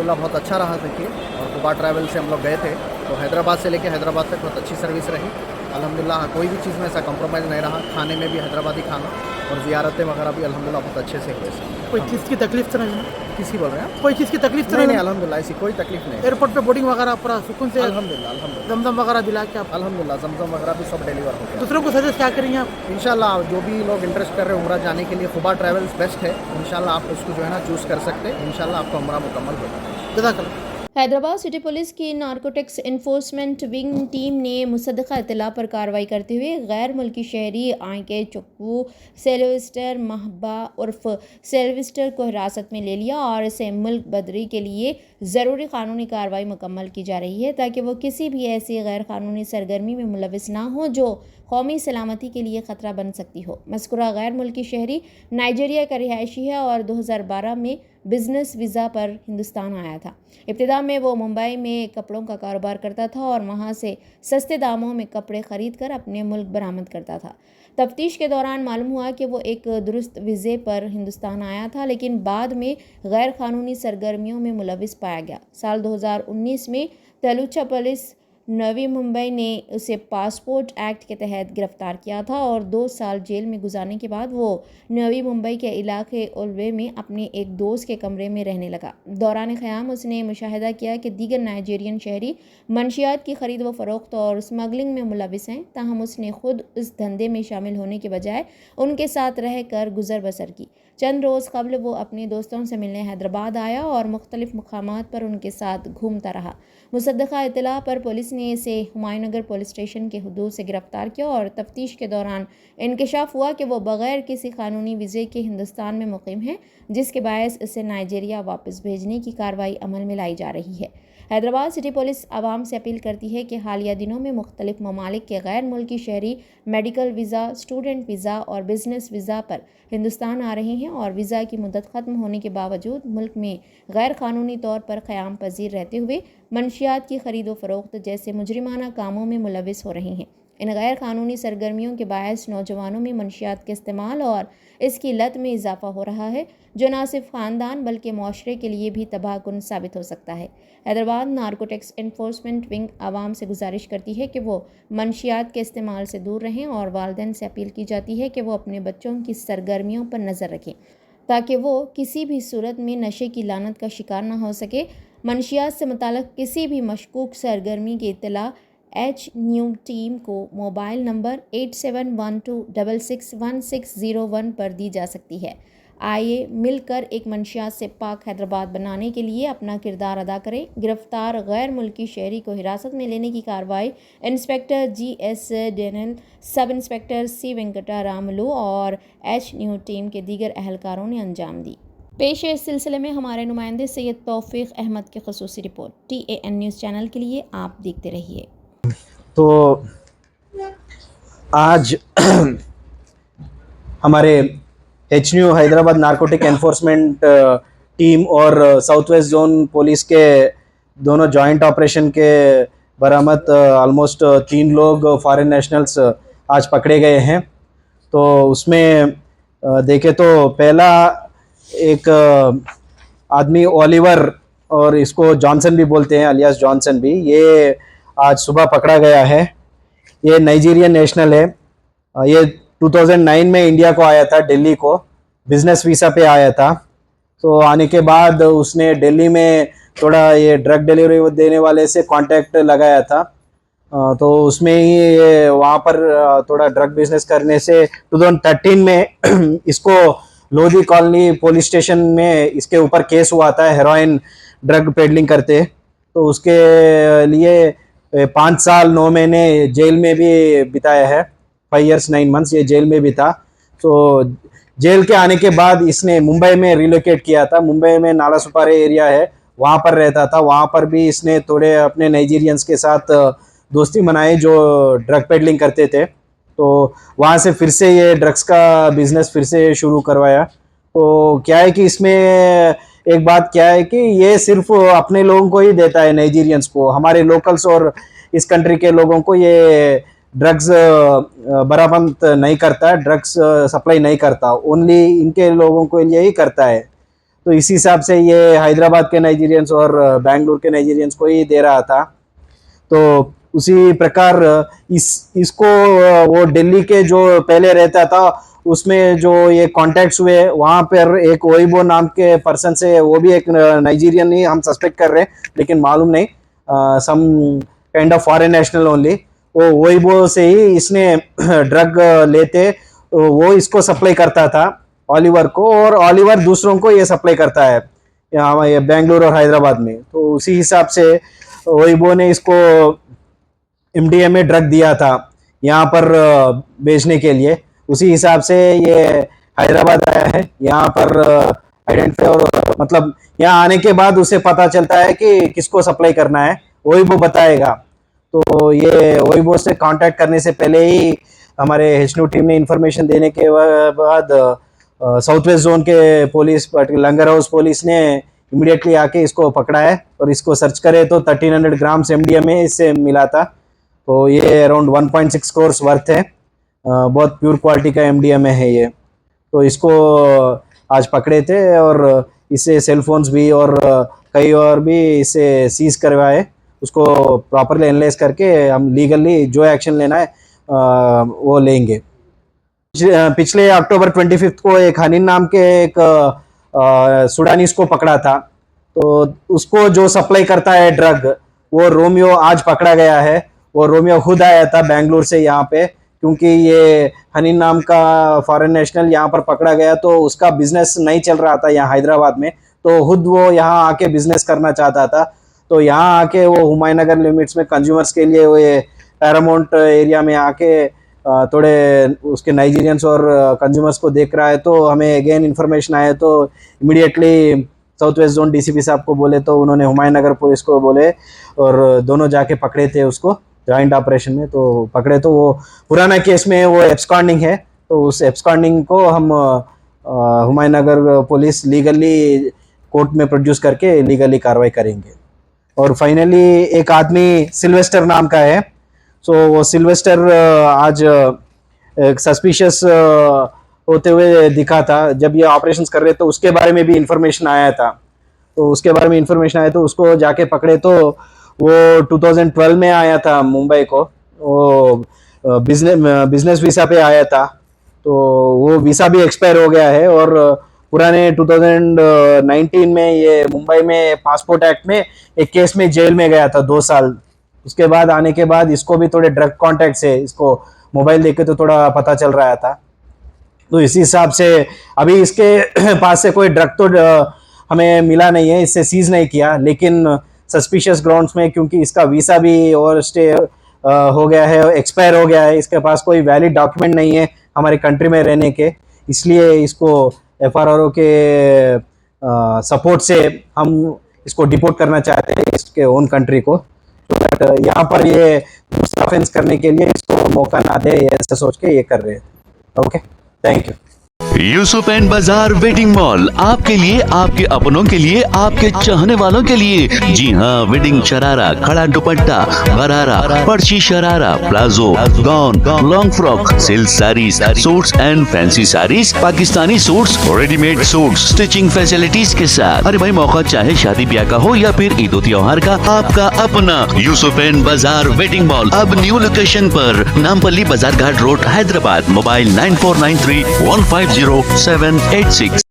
अल्हम्दुलिल्लाह बहुत अच्छा रहा देखिए। और कुबा ट्रैवल से हम लोग गए थे, तो हैदराबाद से लेके हैदराबाद तक बहुत अच्छी सर्विस रही अल्हम्दुलिल्लाह। कोई भी चीज़ में ऐसा कॉम्प्रोमाइज़ नहीं रहा, खाने में भी हैदराबादी खाना और ज़ियारतें वगैरह भी अल्हम्दुलिल्लाह बहुत अच्छे से हुए सब। कोई चीज़ की तकलीफ तो नहीं है? किसी बोल रहे हैं आप? कोई चीज़ की तकलीफ तो नहीं नहीं नहीं है? अल्हम्दुलिल्लाह ऐसी कोई तकलीफ नहीं है। एयरपोर्ट पे बोर्डिंग वगैरह पूरा सुकून से अल्हम्दुलिल्लाह अल्हम्दुलिल्लाह जमजम वगैरह दिला के आप अल्हम्दुलिल्लाह जमजम वगैरह भी सब डिलीवर हो गया। दूसरों को सजेस्ट क्या करेंगे आप? इंशाल्लाह जो भी लोग इंटरेस्ट कर रहे हैं उम्रा जाने के लिए खुबा ट्रैवल्स बेस्ट है। इंशाल्लाह आप उसको जो है ना चूज़ कर सकते हैं। इंशाल्लाह आपका उम्रा मुकम्मल होगा। जज़ाकल्लाह। हैदराबाद सिटी पुलिस की नारकोटिक्स इन्फोर्समेंट विंग टीम ने मुसद्दक़ा इत्तला पर कार्रवाई करते हुए गैर मुल्की शहरी आंके चक्कू सेल्वेस्टर महबा उर्फ सेल्वेस्टर को हिरासत में ले लिया और इसे मुल्क बदरी के लिए ज़रूरी कानूनी कार्रवाई मुकम्मल की जा रही है ताकि वो किसी भी ऐसी गैर कानूनी सरगर्मी में मुलविस ना हो जो कौमी सलामती के लिए ख़तरा बन सकती हो। मज़कूरा गैर मुल्की शहरी नाइजीरिया का रिहायशी है और 2012 में बिजनेस वीज़ा पर हिंदुस्तान आया था। इब्तिदा में वो मुंबई में कपड़ों का कारोबार करता था और वहाँ से सस्ते दामों में कपड़े ख़रीद कर अपने मुल्क बरामद करता था। तफ्तीश के दौरान मालूम हुआ कि वो एक दुरुस्त वीज़े पर हिंदुस्तान आया था, लेकिन बाद में गैर कानूनी सरगर्मियों में मुलविस पाया गया। साल 2019 में तेलुचा पुलिस नवी मुंबई ने उसे पासपोर्ट एक्ट के तहत गिरफ्तार किया था और 2 साल जेल में गुजारने के बाद वो नवी मुंबई के इलाके उल्वे में अपने एक दोस्त के कमरे में रहने लगा। दौरान क़याम उसने मुशाहिदा किया कि दीगर नाइजीरियन शहरी मंशियात की ख़रीद व फ़रोख्त और स्मगलिंग में मुलविस हैं, ताहम उसने खुद इस धंधे में शामिल होने के बजाय उनके साथ रह कर गुजर बसर की। चंद रोज़ कबल वो अपने दोस्तों से मिलने हैदराबाद आया और मुख्तलिफ़ मकामात पर उनके साथ घूमता रहा। मुसद्दक़ा इत्तला पर पुलिस ने इसे हुमायूं नगर पुलिस स्टेशन के हदूद से गिरफ्तार किया और तफ्तीश के दौरान इंकशाफ हुआ कि वो बग़ैर किसी कानूनी वीज़े के हिंदुस्तान में मुक़ीम है, जिसके बायस इसे नाइजीरिया वापस भेजने की कार्रवाई अमल में लाई जा रही है। हैदराबाद सिटी पुलिस आवाम से अपील करती है कि हालिया दिनों में मुख्तलिफ़ ममालिक के गैर मुल्की शहरी मेडिकल वीज़ा, स्टूडेंट वीज़ा और बिजनेस वीज़ा पर हिंदुस्तान आ रहे हैं और वीज़ा की मुद्दत ख़त्म होने के बावजूद मुल्क में गैर कानूनी तौर पर क़याम पजीर रहते हुए मंशियात की ख़रीद व फ़रोख्त जैसे मुजरिमाना कामों में मुलविस हो रहे हैं। इन गैर कानूनी सरगर्मियों के बायस नौजवानों में मंशियात के इस्तेमाल और इसकी लत में इजाफा हो रहा है, जो न सिर्फ ख़ानदान बल्कि माशरे के लिए भी तबाहकुन साबित हो सकता है। हैदराबाद नारकोटिक्स इन्फोर्समेंट विंग आवाम से गुजारिश करती है कि वो मंशियात के इस्तेमाल से दूर रहें और वालिदैन से अपील की जाती है कि वो अपने बच्चों की सरगर्मियों पर नज़र रखें ताकि वो किसी भी सूरत में नशे की लानत का शिकार न हो सके। मंशियात से मुताल्लिक़ किसी भी मशकूक सरगर्मी की इत्तला एच न्यू टीम को मोबाइल नंबर 8712661601 पर दी जा सकती है। आइए मिलकर एक मंशियात से पाक हैदराबाद बनाने के लिए अपना किरदार अदा करें। गिरफ्तार गैर मुल्की शहरी को हिरासत में लेने की कार्रवाई inspector GS Daniel, sub inspector C Venkata Ramulu और एच न्यू टीम के दीगर अहलकारों ने अंजाम दी। पेश है इस सिलसिले में हमारे नुमाइंदे सैयद तौफीक अहमद की ख़ुसूसी रिपोर्ट। TAN न्यूज़ चैनल के लिए आप देखते रहिए। तो आज हमारे HNU Hyderabad narcotic enforcement team और साउथ वेस्ट जोन पुलिस के दोनों जॉइंट ऑपरेशन के बरामद ऑलमोस्ट 3 लोग फॉरेन नेशनल्स आज पकड़े गए हैं। तो उसमें देखें तो पहला एक आदमी ओलिवर, और इसको जॉनसन भी बोलते हैं, अलियास जॉनसन भी, ये आज सुबह पकड़ा गया है। ये नाइजीरियन नेशनल है। ये 2009 में इंडिया को आया था, दिल्ली को बिजनेस वीज़ा पे आया था। तो आने के बाद उसने दिल्ली में थोड़ा ये ड्रग डिलीवरी देने वाले से कांटेक्ट लगाया था। तो उसमें ही ये वहाँ पर थोड़ा ड्रग बिजनेस करने से 2013 में इसको लोधी कॉलोनी पुलिस स्टेशन में इसके ऊपर केस हुआ था, हेरोइन ड्रग पेडलिंग करते। तो उसके लिए 5 साल 9 महीने जेल में भी बिताया है। 5 years 9 months ये जेल में भी था। तो जेल के आने के बाद इसने मुंबई में रिलोकेट किया था। मुंबई में नाला सुपारे एरिया है, वहाँ पर रहता था। वहाँ पर भी इसने थोड़े अपने नाइजीरियंस के साथ दोस्ती बनाई जो ड्रग पेडलिंग करते थे। तो वहाँ से फिर से ये ड्रग्स का बिजनेस फिर से शुरू करवाया। तो क्या है कि इसमें एक बात क्या है कि ये सिर्फ अपने लोगों को ही देता है, नाइजीरियंस को। हमारे लोकल्स और इस कंट्री के लोगों को ये ड्रग्स बरामद नहीं करता, ड्रग्स सप्लाई नहीं करता, ओनली इनके लोगों को लिए ही करता है। तो इसी हिसाब से ये हैदराबाद के नाइजीरियंस और बेंगलुरु के नाइजीरियंस को ही दे रहा था। तो उसी प्रकार इसको वो दिल्ली के जो पहले रहता था उसमें जो ये कॉन्टैक्ट्स हुए, वहाँ पर एक ओइबो नाम के पर्सन से, वो भी एक नाइजीरियन ही हम सस्पेक्ट कर रहे हैं, लेकिन मालूम नहीं, some kind of foreign national only. वो ओइबो से ही इसने ड्रग लेते, वो इसको सप्लाई करता था ऑलिवर को, और ऑलिवर दूसरों को ये सप्लाई करता है यहाँ ये बेंगलुरु और हैदराबाद में। तो उसी हिसाब से ओइबो ने इसको एमडीएमए ड्रग दिया था यहाँ पर बेचने के लिए। उसी हिसाब से ये हैदराबाद आया है यहाँ पर आइडेंटिफाई, और मतलब यहाँ आने के बाद उसे पता चलता है कि किसको सप्लाई करना है, ओइबो बताएगा। तो ये ओइबो से कांटेक्ट करने से पहले ही हमारे एचन्यू टीम ने इंफॉर्मेशन देने के बाद साउथ वेस्ट जोन के पुलिस, लंगर हाउस पुलिस ने इमीडिएटली आके इसको पकड़ा है, और इसको सर्च करे तो 1300 ग्राम्स एमडीएमए इससे मिला था। तो ये अराउंड 1.6 करोड़ वर्थ है, बहुत प्योर क्वालिटी का एमडीएमए है ये। तो इसको आज पकड़े थे, और इससे सेलफोन्स भी और कई और भी इसे सीज करवाए। उसको प्रॉपरली एनालाइज करके हम लीगली जो एक्शन लेना है वो लेंगे। पिछले अक्टूबर 25 को एक हनीन नाम के एक सुडानीस को पकड़ा था। तो उसको जो सप्लाई करता है ड्रग, वो रोमियो आज पकड़ा गया है। वो रोमियो खुद आया था बेंगलुरु से यहाँ पे, क्योंकि ये हनीन नाम का फॉरेन नेशनल यहाँ पर पकड़ा गया, तो उसका बिजनेस नहीं चल रहा था यहाँ हैदराबाद में, तो खुद वो यहाँ आके बिजनेस करना चाहता था। तो यहाँ आके वो हुमायूंनगर लिमिट्स में कंज्यूमर्स के लिए वो ये पैरामाउंट एरिया में आके थोड़े उसके नाइजीरियंस और कंज्यूमर्स को देख रहा है। तो हमें अगेन इन्फॉर्मेशन आया, तो immediately south west zone DCP साहब को बोले, तो उन्होंने हुमायूंनगर पुलिस को बोले, और दोनों जाके पकड़े थे उसको जॉइंट ऑपरेशन में। तो पकड़े, तो वो पुराना केस में वो एब्सकॉन्डिंग है, तो उस एब्सकॉन्डिंग को हम हुमायूंनगर पुलिस लीगली कोर्ट में प्रोड्यूस करके लीगली कार्रवाई करेंगे। और फाइनली एक आदमी सिल्वेस्टर नाम का है। सो वो सिल्वेस्टर आज सस्पिशियस होते हुए दिखा था जब ये ऑपरेशंस कर रहे, तो उसके बारे में भी इंफॉर्मेशन आया था। तो उसके बारे में इंफॉर्मेशन आया, तो उसको जाके पकड़े। तो वो 2012 में आया था मुंबई को, वो बिजनेस वीसा पे आया था। तो वो वीसा भी एक्सपायर हो गया है, और पुराने 2019 में ये मुंबई में पासपोर्ट एक्ट में एक केस में जेल में गया था 2 साल। उसके बाद आने के बाद इसको भी थोड़े ड्रग कॉन्टैक्ट है, इसको मोबाइल देख के तो थोड़ा पता चल रहा था। तो इसी हिसाब से अभी इसके पास से कोई ड्रग तो हमें मिला नहीं है, इससे सीज नहीं किया, लेकिन सस्पिशियस ग्राउंड्स में, क्योंकि इसका वीसा भी ओवर स्टे हो गया है, एक्सपायर हो गया है, इसके पास कोई वैलिड डॉक्यूमेंट नहीं है हमारे कंट्री में रहने के, इसलिए इसको FRRO के सपोर्ट से हम इसको डिपोर्ट करना चाहते हैं इसके ओन कंट्री को। बट यहाँ पर ये दूसरा ऑफेंस करने के लिए इसको मौका ना दे, ऐसा सोच के ये कर रहे हैं। Okay, thank you. Yusuf and बाजार वेडिंग मॉल, आपके लिए, आपके अपनों के लिए, आपके चाहने वालों के लिए। जी हाँ, वेडिंग शरारा, खड़ा दुपट्टा, गरारा, पर्ची sharara, palazzo, gown, long frock, silk saris, suits and fancy saris, Pakistani suits, readymade suits, stitching facilities के साथ। अरे भाई, मौका चाहे शादी ब्याह का हो या फिर ईद त्योहार का, आपका अपना यूसुफ एंड बाजार वेडिंग मॉल अब न्यू लोकेशन पर, नामपल्ली बाजार घाट रोड, हैदराबाद। मोबाइल 9493150786।